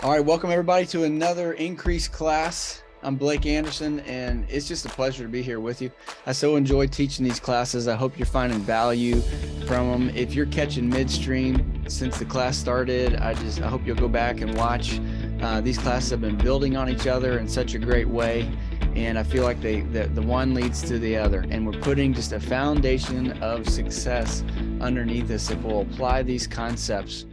All right, welcome everybody to another Increase class. I'm Blake Anderson, and it's just a pleasure to be here with you. I so enjoy teaching these classes. I hope you're finding value from them. If you're catching midstream since the class started, I hope you'll go back and watch. These classes have been building on each other in such a great way, and I feel like the one leads to the other, and we're putting just a foundation of success underneath us if we'll apply these concepts.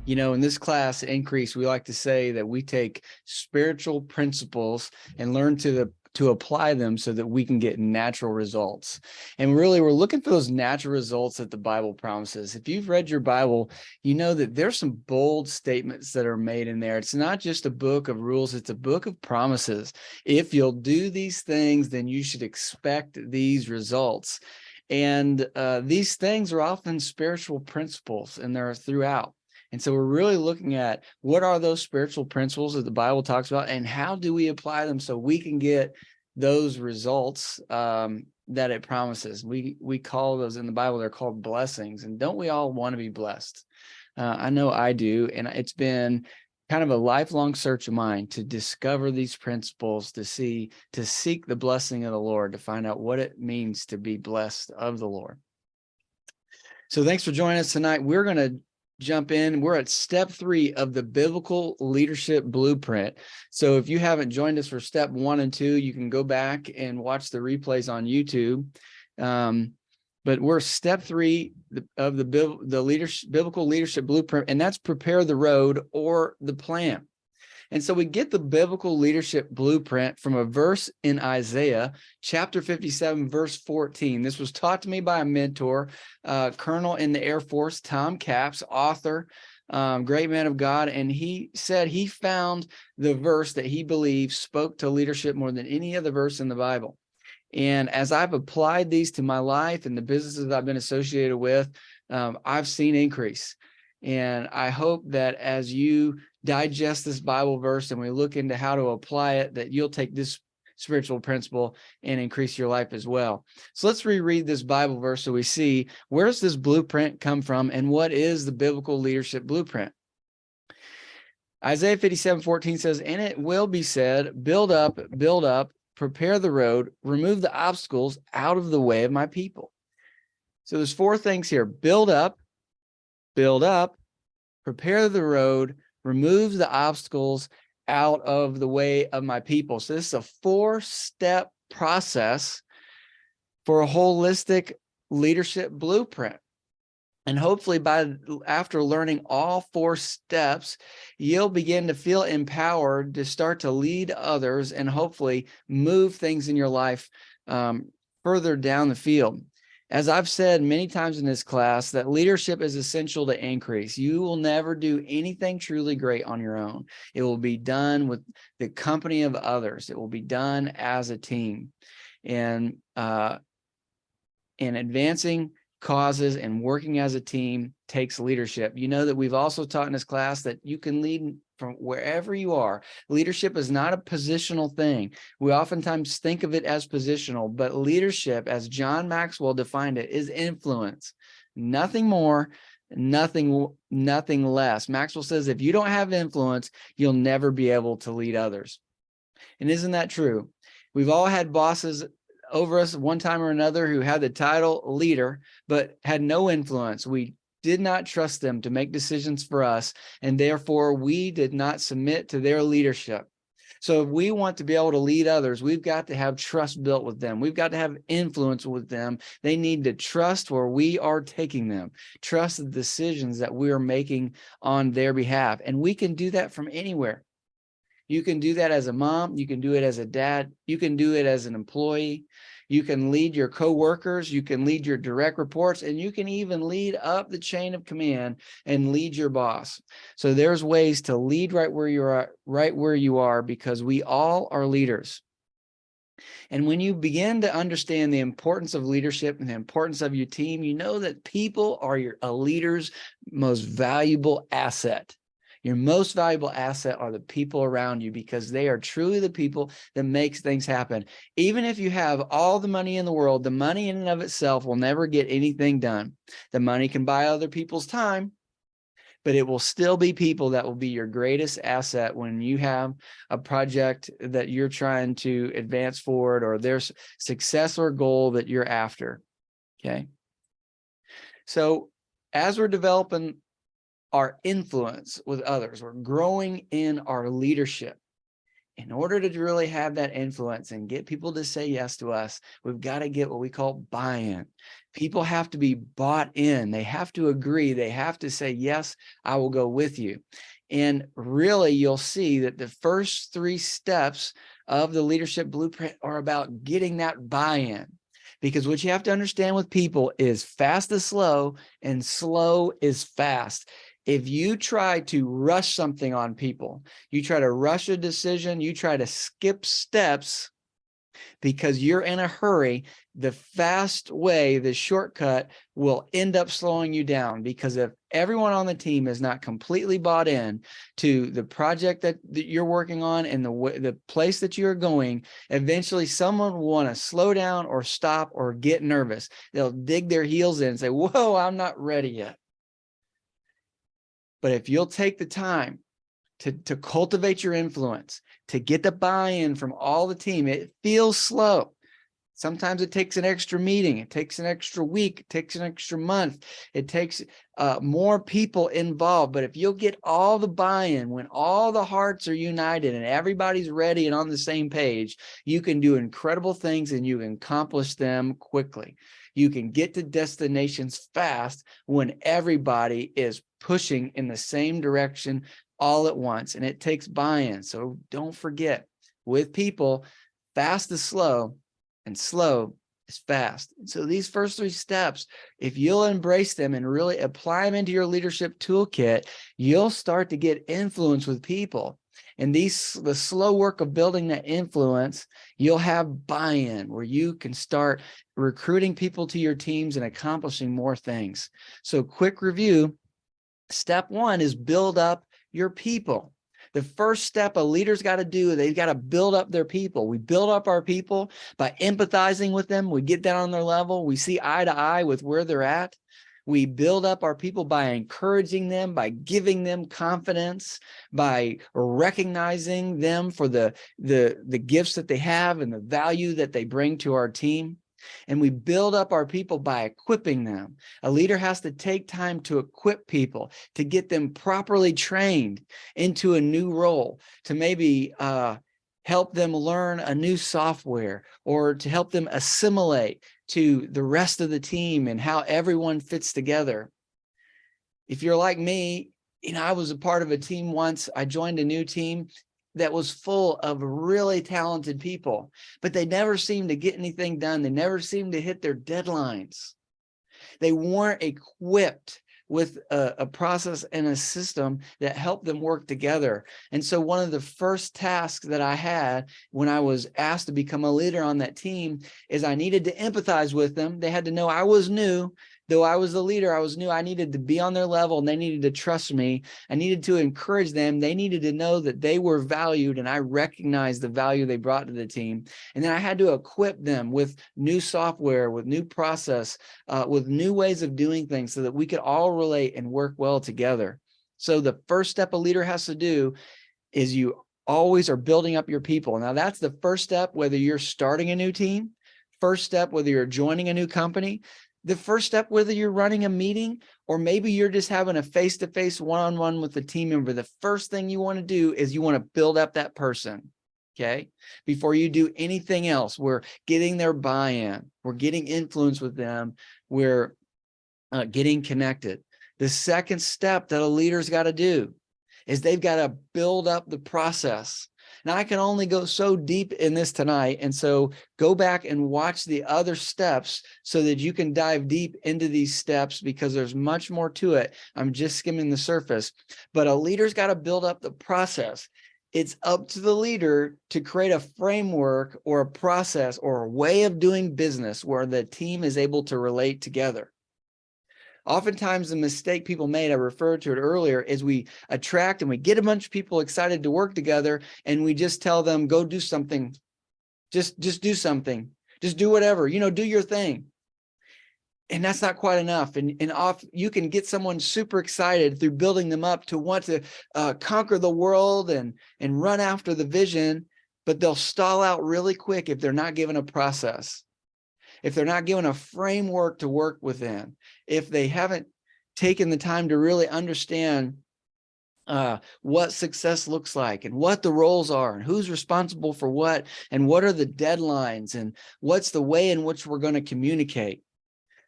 You know, in this class, Increase, we like to say that we take spiritual principles and learn to apply them so that we can get natural results. And really, we're looking for those natural results that the Bible promises. If you've read your Bible, you know that there's some bold statements that are made in there. It's not just a book of rules, it's a book of promises. If you'll do these things, then you should expect these results. And these things are often spiritual principles, and they're throughout. And so we're really looking at what are those spiritual principles that the Bible talks about, and how do we apply them so we can get those results that it promises. We call those in the Bible, they're called blessings. And don't we all want to be blessed? I know I do. And it's been kind of a lifelong search of mine to discover these principles, to seek the blessing of the Lord, to find out what it means to be blessed of the Lord. So thanks for joining us tonight. We're going to jump in. We're at step 3 of the biblical leadership blueprint. So if you haven't joined us for step 1 and 2, you can go back and watch the replays on YouTube. But we're step 3 of the biblical leadership blueprint, and that's prepare the road or the plan. And so we get the biblical leadership blueprint from a verse in Isaiah, chapter 57, verse 14. This was taught to me by a mentor, Colonel in the Air Force, Tom Capps, author, great man of God. And he said he found the verse that he believes spoke to leadership more than any other verse in the Bible. And as I've applied these to my life and the businesses I've been associated with, I've seen increase. And I hope that as you digest this Bible verse and we look into how to apply it, that you'll take this spiritual principle and increase your life as well. So let's reread this Bible verse so we see where's this blueprint come from and what is the biblical leadership blueprint. Isaiah 57:14 says, "And it will be said, build up, prepare the road, remove the obstacles out of the way of my people." So there's 4 things here: build up, prepare the road, remove the obstacles out of the way of my people. So this is a 4-step process for a holistic leadership blueprint. And hopefully after learning all 4 steps, you'll begin to feel empowered to start to lead others and hopefully move things in your life further down the field. As I've said many times in this class, that leadership is essential to increase. You will never do anything truly great on your own. It will be done with the company of others. It will be done as a team. And advancing causes and working as a team takes leadership. You know that we've also taught in this class that you can lead from wherever you are. Leadership is not a positional thing. We oftentimes think of it as positional, but leadership, as John Maxwell defined it, is influence. Nothing more, nothing less. Maxwell says if you don't have influence, you'll never be able to lead others. And isn't that true? We've all had bosses over us one time or another who had the title leader, but had no influence. We did not trust them to make decisions for us, and therefore we did not submit to their leadership. So if we want to be able to lead others, we've got to have trust built with them. We've got to have influence with them. They need to trust where we are taking them, trust the decisions that we are making on their behalf. And we can do that from anywhere. You can do that as a mom. You can do it as a dad. You can do it as an employee. You can lead your coworkers. You can lead your direct reports, and you can even lead up the chain of command and lead your boss. So there's ways to lead right where you are, because we all are leaders. And when you begin to understand the importance of leadership and the importance of your team, you know that people are a leader's most valuable asset. Your most valuable asset are the people around you, because they are truly the people that makes things happen. Even if you have all the money in the world, the money in and of itself will never get anything done. The money can buy other people's time, but it will still be people that will be your greatest asset when you have a project that you're trying to advance forward, or there's success or goal that you're after. Okay. So as we're developing our influence with others, we're growing in our leadership. In order to really have that influence and get people to say yes to us, we've got to get what we call buy-in. People have to be bought in. They have to agree. They have to say, yes, I will go with you. And really, you'll see that the first 3 steps of the leadership blueprint are about getting that buy-in. Because what you have to understand with people is fast is slow and slow is fast. If you try to rush something on people, you try to rush a decision, you try to skip steps because you're in a hurry, the fast way, the shortcut, will end up slowing you down. Because if everyone on the team is not completely bought in to the project that you're working on and the place that you're going, eventually someone will want to slow down or stop or get nervous. They'll dig their heels in and say, whoa, I'm not ready yet. But if you'll take the time to cultivate your influence, to get the buy-in from all the team, it feels slow. Sometimes it takes an extra meeting. It takes an extra week. It takes an extra month. It takes more people involved. But if you'll get all the buy-in, when all the hearts are united and everybody's ready and on the same page, you can do incredible things and you can accomplish them quickly. You can get to destinations fast when everybody is pushing in the same direction all at once, and it takes buy-in. So don't forget, with people, fast is slow and slow is fast. And so these first 3 steps, if you'll embrace them and really apply them into your leadership toolkit, you'll start to get influence with people. And the slow work of building that influence, you'll have buy-in where you can start recruiting people to your teams and accomplishing more things. So quick review, step 1 is build up your people. The first step a leader's got to do, they've got to build up their people. We build up our people by empathizing with them. We get down on their level. We see eye to eye with where they're at. We build up our people by encouraging them, by giving them confidence, by recognizing them for the gifts that they have and the value that they bring to our team. And we build up our people by equipping them. A leader has to take time to equip people, to get them properly trained into a new role, to maybe help them learn a new software, or to help them assimilate to the rest of the team and how everyone fits together. If you're like me, I was a part of a team once. I joined a new team that was full of really talented people, but they never seemed to get anything done. They never seemed to hit their deadlines. They weren't equipped with a process and a system that helped them work together. And so one of the first tasks that I had when I was asked to become a leader on that team is I needed to empathize with them. They had to know I was new. Though I was the leader, I was new. I needed to be on their level and they needed to trust me. I needed to encourage them. They needed to know that they were valued and I recognized the value they brought to the team. And then I had to equip them with new software, with new process, with new ways of doing things so that we could all relate and work well together. So the first step a leader has to do is you always are building up your people. Now that's the first step, whether you're starting a new team, first step, whether you're joining a new company, the first step, whether you're running a meeting or maybe you're just having a face-to-face one-on-one with the team member, the first thing you want to do is you want to build up that person, okay? Before you do anything else, we're getting their buy-in. We're getting influence with them. We're getting connected. The second step that a leader's got to do is they've got to build up the process. Now, I can only go so deep in this tonight, and so go back and watch the other steps so that you can dive deep into these steps because there's much more to it. I'm just skimming the surface, but a leader's got to build up the process. It's up to the leader to create a framework or a process or a way of doing business where the team is able to relate together. Oftentimes the mistake people made, I referred to it earlier, is we attract and we get a bunch of people excited to work together and we just tell them, go do something. Just do something. Just do whatever, do your thing. And that's not quite enough. And off, you can get someone super excited through building them up to want to conquer the world and run after the vision, but they'll stall out really quick if they're not given a process, if they're not given a framework to work within, if they haven't taken the time to really understand what success looks like and what the roles are and who's responsible for what and what are the deadlines and what's the way in which we're going to communicate.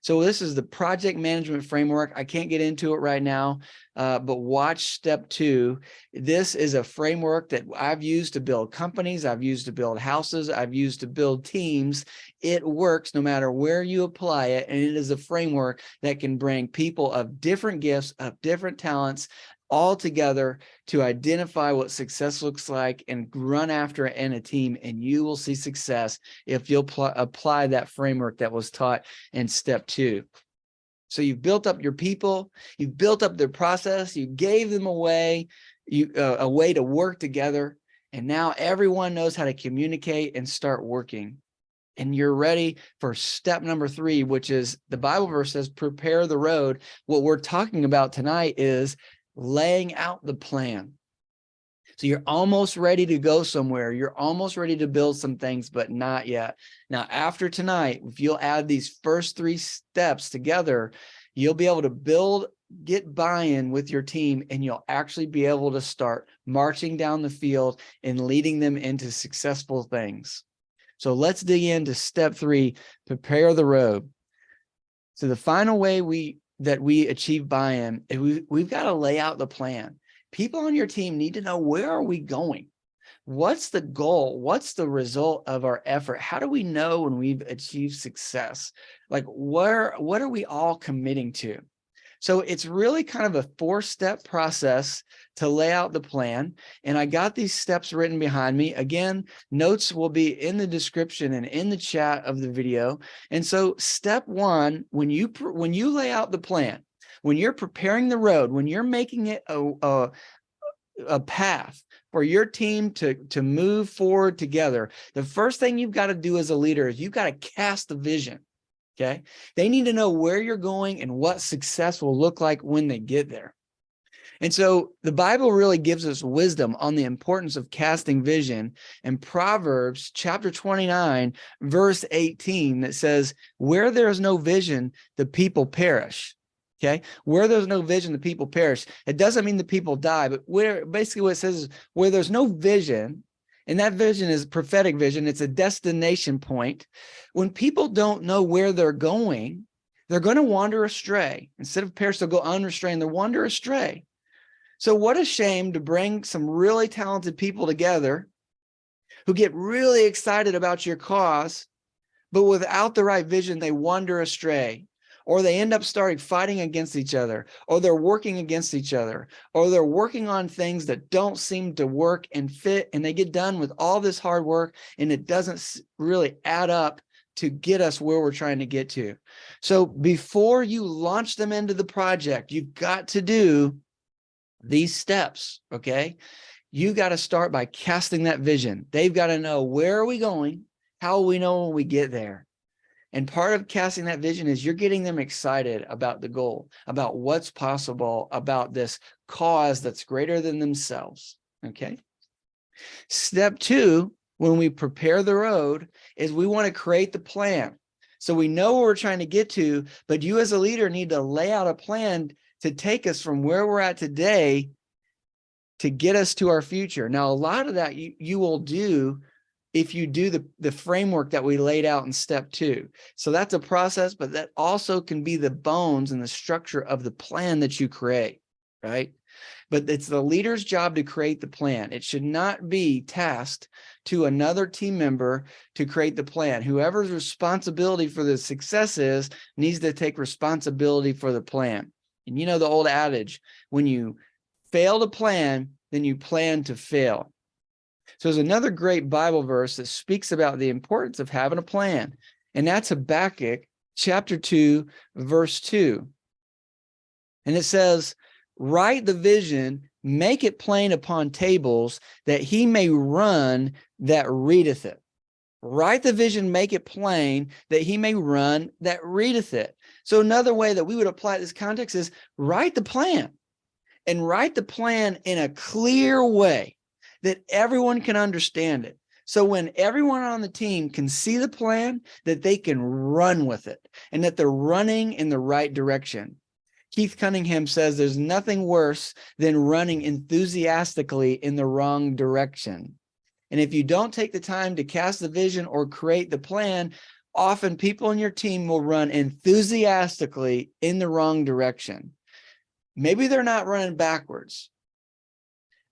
So this is the project management framework. I can't get into it right now, but watch step 2. This is a framework that I've used to build companies. I've used to build houses. I've used to build teams. It works no matter where you apply it. And it is a framework that can bring people of different gifts, of different talents, all together to identify what success looks like and run after it in a team, and you will see success if you'll apply that framework that was taught in step 2. So you've built up your people, you've built up their process, you gave them a way to work together, and now everyone knows how to communicate and start working. And you're ready for step number 3, which is the Bible verse says, prepare the road. What we're talking about tonight is laying out the plan. So you're almost ready to go somewhere. You're almost ready to build some things, but not yet. Now, after tonight, if you'll add these first 3 steps together, you'll be able to get buy-in with your team, and you'll actually be able to start marching down the field and leading them into successful things. So let's dig into step 3, prepare the road. So the final way that we achieve buy-in, we've got to lay out the plan. People on your team need to know, where are we going? What's the goal? What's the result of our effort? How do we know when we've achieved success? Like, what are we all committing to? So it's really kind of a 4-step process to lay out the plan. And I got these steps written behind me. Again, notes will be in the description and in the chat of the video. And so step 1, when you lay out the plan, when you're preparing the road, when you're making it a path for your team to move forward together, the first thing you've got to do as a leader is you've got to cast the vision. Okay. They need to know where you're going and what success will look like when they get there. And so the Bible really gives us wisdom on the importance of casting vision. In Proverbs chapter 29, verse 18, that says, where there is no vision, the people perish. Okay. Where there's no vision, the people perish. It doesn't mean the people die, but basically what it says is, where there's no vision, and that vision is prophetic vision. It's a destination point. When people don't know where they're going to wander astray. Instead of perish, they'll go unrestrained. They'll wander astray. So what a shame to bring some really talented people together who get really excited about your cause, but without the right vision, they wander astray. Or they end up starting fighting against each other, or they're working against each other, or they're working on things that don't seem to work and fit, and they get done with all this hard work, and it doesn't really add up to get us where we're trying to get to. So before you launch them into the project, you've got to do these steps, okay? You got to start by casting that vision. They've got to know, where are we going? How will we know when we get there? And part of casting that vision is you're getting them excited about the goal, about what's possible, about this cause that's greater than themselves, okay? Step 2, when we prepare the road, is we want to create the plan. So we know where we're trying to get to, but you as a leader need to lay out a plan to take us from where we're at today to get us to our future. Now, a lot of that you will do if you do the framework that we laid out in step 2. So that's a process, but that also can be the bones and the structure of the plan that you create, right? But it's the leader's job to create the plan. It should not be tasked to another team member to create the plan. Whoever's responsibility for the success needs to take responsibility for the plan. And you know the old adage, when you fail to plan, then you plan to fail. So there's another great Bible verse that speaks about the importance of having a plan, and that's Habakkuk chapter 2, verse 2. And it says, write the vision, make it plain upon tables, that he may run that readeth it. Write the vision, make it plain, that he may run that readeth it. So another way that we would apply this context is write the plan, and write the plan in a clear way that everyone can understand it. So when everyone on the team can see the plan, that they can run with it and that they're running in the right direction. Keith Cunningham says there's nothing worse than running enthusiastically in the wrong direction. And if you don't take the time to cast the vision or create the plan, often people in your team will run enthusiastically in the wrong direction. Maybe they're not running backwards,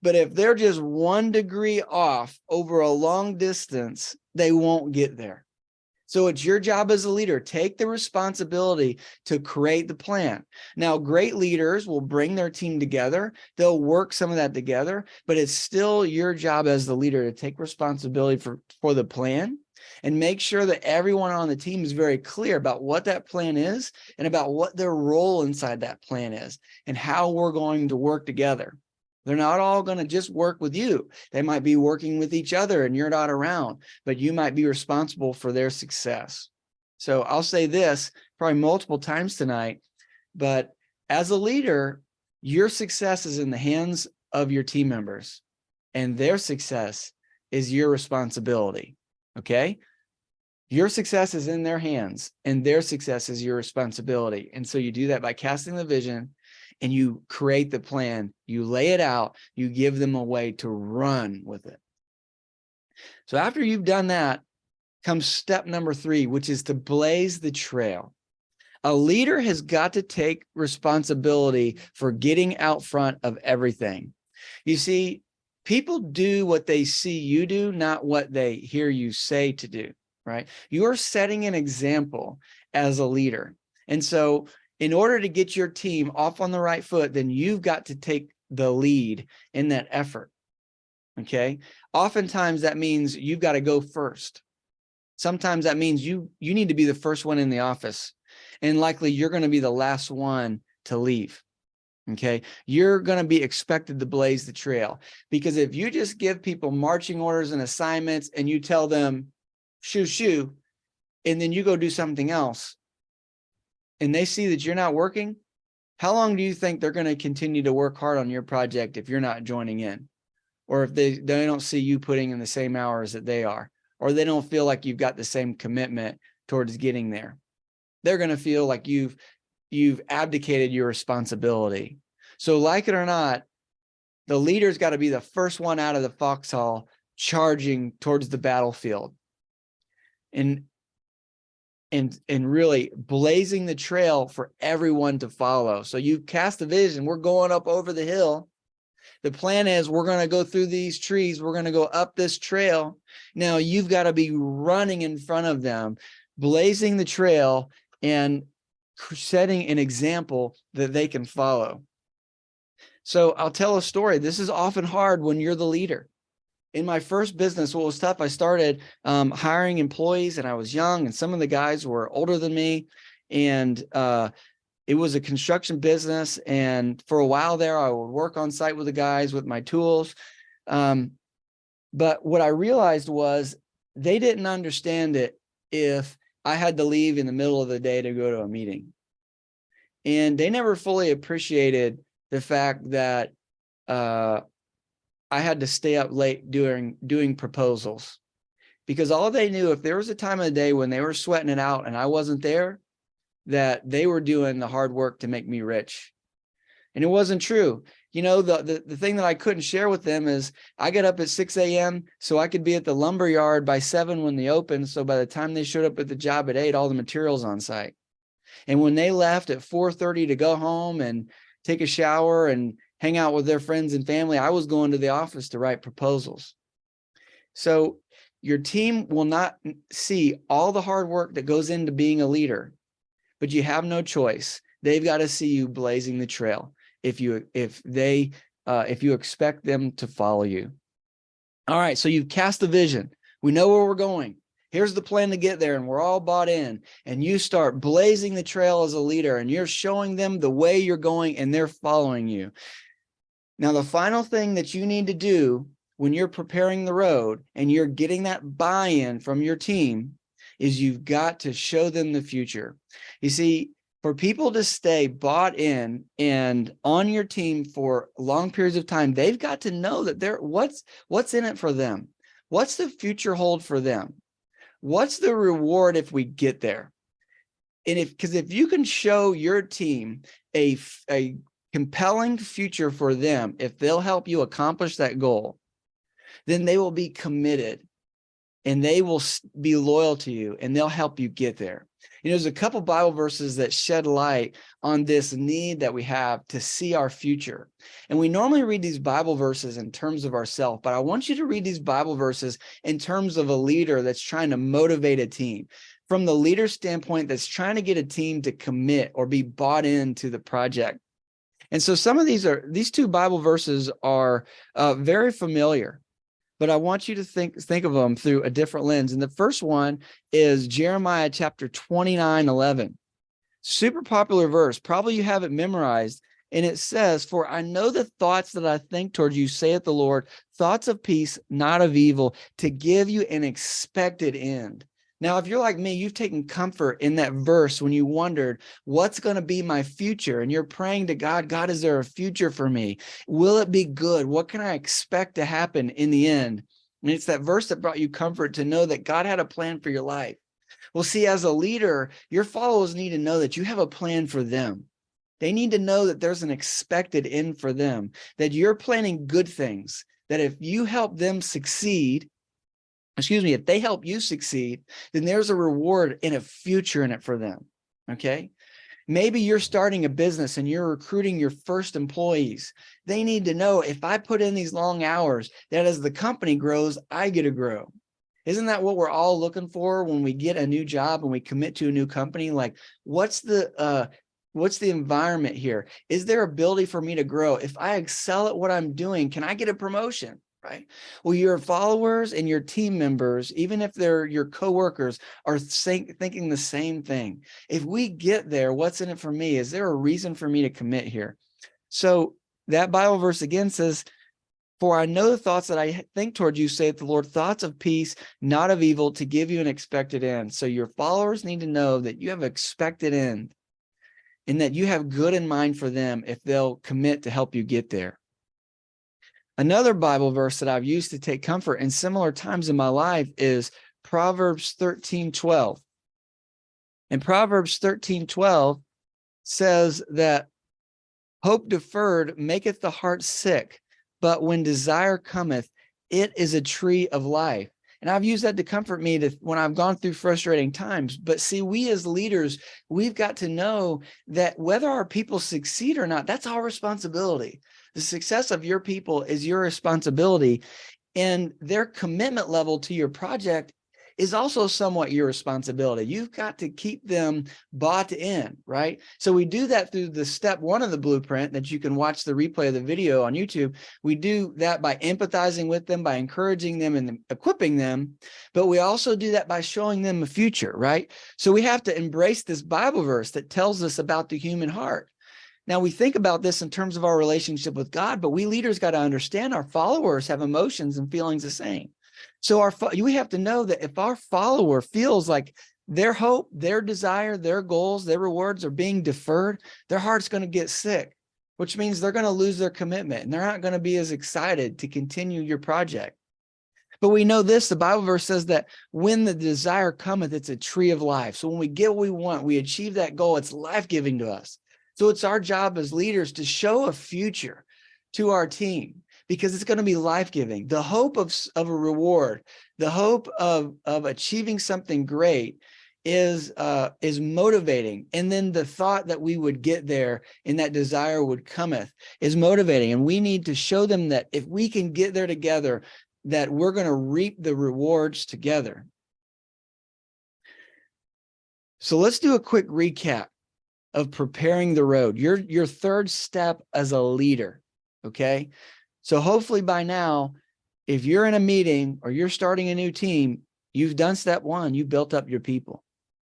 but if they're just 1 degree off over a long distance, they won't get there. So it's your job as a leader. Take the responsibility to create the plan. Now, great leaders will bring their team together. They'll work some of that together, but it's still your job as the leader to take responsibility for the plan and make sure that everyone on the team is very clear about what that plan is and about what their role inside that plan is and how we're going to work together. They're not all going to just work with you. They might be working with each other and you're not around, but you might be responsible for their success. So I'll say this probably multiple times tonight, but as a leader, your success is in the hands of your team members, and their success is your responsibility. Okay? Your success is in their hands, and their success is your responsibility. And so you do that by casting the vision, and you create the plan, you lay it out, you give them a way to run with it. So after you've done that, comes step number 3, which is to blaze the trail. A leader has got to take responsibility for getting out front of everything. You see, people do what they see you do, not what they hear you say to do, right? You're setting an example as a leader. And so in order to get your team off on the right foot, then you've got to take the lead in that effort, okay? Oftentimes that means you've got to go first. Sometimes that means you need to be the first one in the office, and likely you're going to be the last one to leave, okay? You're going to be expected to blaze the trail, because if you just give people marching orders and assignments and you tell them, shoo, shoo, and then you go do something else, and they see that you're not working, how long do you think they're going to continue to work hard on your project if you're not joining in? Or if they don't see you putting in the same hours that they are, or they don't feel like you've got the same commitment towards getting there? They're going to feel like you've abdicated your responsibility. So like it or not, the leader's got to be the first one out of the foxhole charging towards the battlefield. And really blazing the trail for everyone to follow. So you cast a vision, we're going up over the hill. The plan is we're going to go through these trees. We're going to go up this trail. Now you've got to be running in front of them, blazing the trail and setting an example that they can follow. So I'll tell a story. This is often hard when you're the leader. In my first business, what was tough, I started hiring employees, and I was young, and some of the guys were older than me. And it was a construction business. And for a while there, I would work on site with the guys with my tools. But what I realized was they didn't understand it if I had to leave in the middle of the day to go to a meeting. And they never fully appreciated the fact that I had to stay up late doing proposals, because all they knew, if there was a time of the day when they were sweating it out and I wasn't there, that they were doing the hard work to make me rich. And it wasn't true. You know, the thing that I couldn't share with them is I got up at 6 a.m. so I could be at the lumber yard by 7 when they opened. So by the time they showed up at the job at 8, all the materials on site. And when they left at 4:30 to go home and take a shower and hang out with their friends and family, I was going to the office to write proposals. So your team will not see all the hard work that goes into being a leader, but you have no choice. They've got to see you blazing the trail if you expect them to follow you. All right, so you've cast the vision. We know where we're going. Here's the plan to get there, and we're all bought in. And you start blazing the trail as a leader, and you're showing them the way you're going, and they're following you. Now, the final thing that you need to do when you're preparing the road and you're getting that buy-in from your team is you've got to show them the future. You see, For people to stay bought in and on your team for long periods of time, they've got to know that what's in it for them. What's the future hold for them? What's the reward if we get there? And because if you can show your team a compelling future for them, if they'll help you accomplish that goal, then they will be committed and they will be loyal to you and they'll help you get there. You know, there's a couple Bible verses that shed light on this need that we have to see our future. And we normally read these Bible verses in terms of ourselves, but I want you to read these Bible verses in terms of a leader that's trying to motivate a team. From the leader standpoint, that's trying to get a team to commit or be bought into the project. And so some of these two Bible verses are very familiar, but I want you to think of them through a different lens. And the first one is Jeremiah chapter 29:11. Super popular verse. Probably you have it memorized. And it says, "For I know the thoughts that I think toward you, saith the Lord, thoughts of peace, not of evil, to give you an expected end." Now, if you're like me, you've taken comfort in that verse when you wondered, what's going to be my future? And you're praying to God, God, is there a future for me? Will it be good? What can I expect to happen in the end? And it's that verse that brought you comfort to know that God had a plan for your life. Well, see, as a leader, your followers need to know that you have a plan for them. They need to know that there's an expected end for them, that you're planning good things, that if you help them succeed, if they help you succeed, then there's a reward and a future in it for them. Okay. Maybe you're starting a business and you're recruiting your first employees. They need to know, if I put in these long hours, that as the company grows, I get to grow. Isn't that what we're all looking for when we get a new job and we commit to a new company? Like, what's the environment here? Is there ability for me to grow? If I excel at what I'm doing, can I get a promotion? Right. Well, your followers and your team members, even if they're your coworkers, are thinking the same thing. If we get there, what's in it for me? Is there a reason for me to commit here? So that Bible verse again says, "For I know the thoughts that I think toward you, saith the Lord, thoughts of peace, not of evil, to give you an expected end." So your followers need to know that you have an expected end and that you have good in mind for them if they'll commit to help you get there. Another Bible verse that I've used to take comfort in similar times in my life is Proverbs 13:12. And Proverbs 13:12 says that hope deferred maketh the heart sick, but when desire cometh, it is a tree of life. And I've used that to comfort me when I've gone through frustrating times. But see, we as leaders, we've got to know that whether our people succeed or not, that's our responsibility. The success of your people is your responsibility, and their commitment level to your project is also somewhat your responsibility. You've got to keep them bought in, right? So we do that through the step one of the blueprint that you can watch the replay of the video on YouTube. We do that by empathizing with them, by encouraging them and equipping them, but we also do that by showing them a future, right? So we have to embrace this Bible verse that tells us about the human heart. Now, we think about this in terms of our relationship with God, but we leaders got to understand our followers have emotions and feelings the same. So we have to know that if our follower feels like their hope, their desire, their goals, their rewards are being deferred, their heart's going to get sick, which means they're going to lose their commitment and they're not going to be as excited to continue your project. But we know this, the Bible verse says that when the desire cometh, it's a tree of life. So when we get what we want, we achieve that goal, it's life-giving to us. So it's our job as leaders to show a future to our team, because it's going to be life-giving. The hope of a reward, the hope of achieving something great is motivating. And then the thought that we would get there and that desire would cometh is motivating. And we need to show them that if we can get there together, that we're going to reap the rewards together. So let's do a quick recap of preparing the road. Your third step as a leader, okay? So hopefully by now, if you're in a meeting or you're starting a new team, you've done step one, you've built up your people,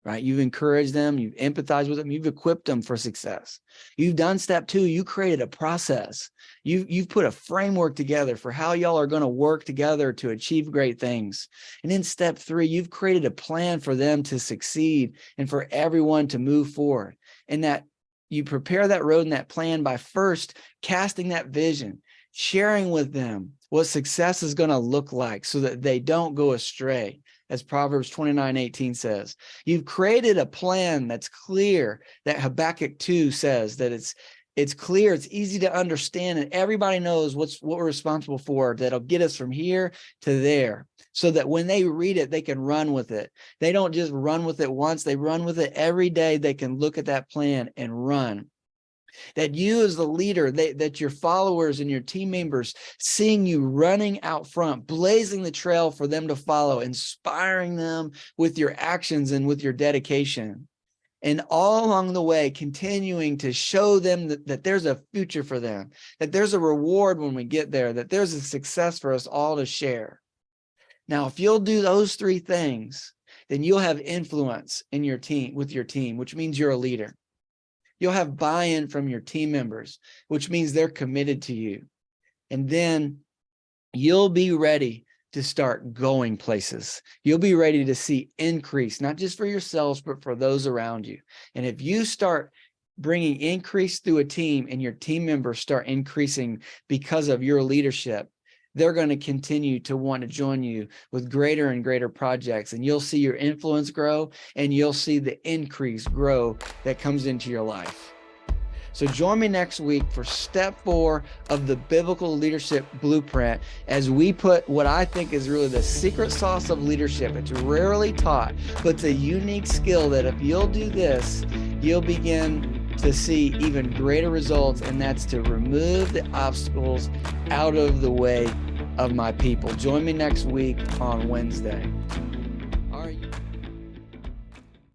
right? You've encouraged them, you've empathized with them, you've equipped them for success. You've done step two, you created a process. You've put a framework together for how y'all are going to work together to achieve great things. And in step three, you've created a plan for them to succeed and for everyone to move forward. and that you prepare that road and that plan by first casting that vision, sharing with them what success is going to look like so that they don't go astray. As Proverbs 29:18 says, you've created a plan that's clear, that Habakkuk 2 says that it's clear, it's easy to understand, and everybody knows what we're responsible for, that'll get us from here to there, so that when they read it, they can run with it. They don't just run with it once, they run with it every day. They can look at that plan and run. That you as the leader, that your followers and your team members seeing you running out front, blazing the trail for them to follow, inspiring them with your actions and with your dedication. And all along the way, continuing to show them that there's a future for them, that there's a reward when we get there, that there's a success for us all to share. Now, if you'll do those three things, then you'll have influence in your team, with your team, which means you're a leader. You'll have buy-in from your team members, which means they're committed to you. And then you'll be ready to start going places. You'll be ready to see increase, not just for yourselves, but for those around you. And if you start bringing increase through a team and your team members start increasing because of your leadership, they're going to continue to want to join you with greater and greater projects, and you'll see your influence grow, and you'll see the increase grow that comes into your life. So join me next week for step 4 of the biblical leadership blueprint, as we put what I think is really the secret sauce of leadership. It's rarely taught, but it's a unique skill that if you'll do this, you'll begin to see even greater results, and that's to remove the obstacles out of the way of my people. Join me next week on Wednesday.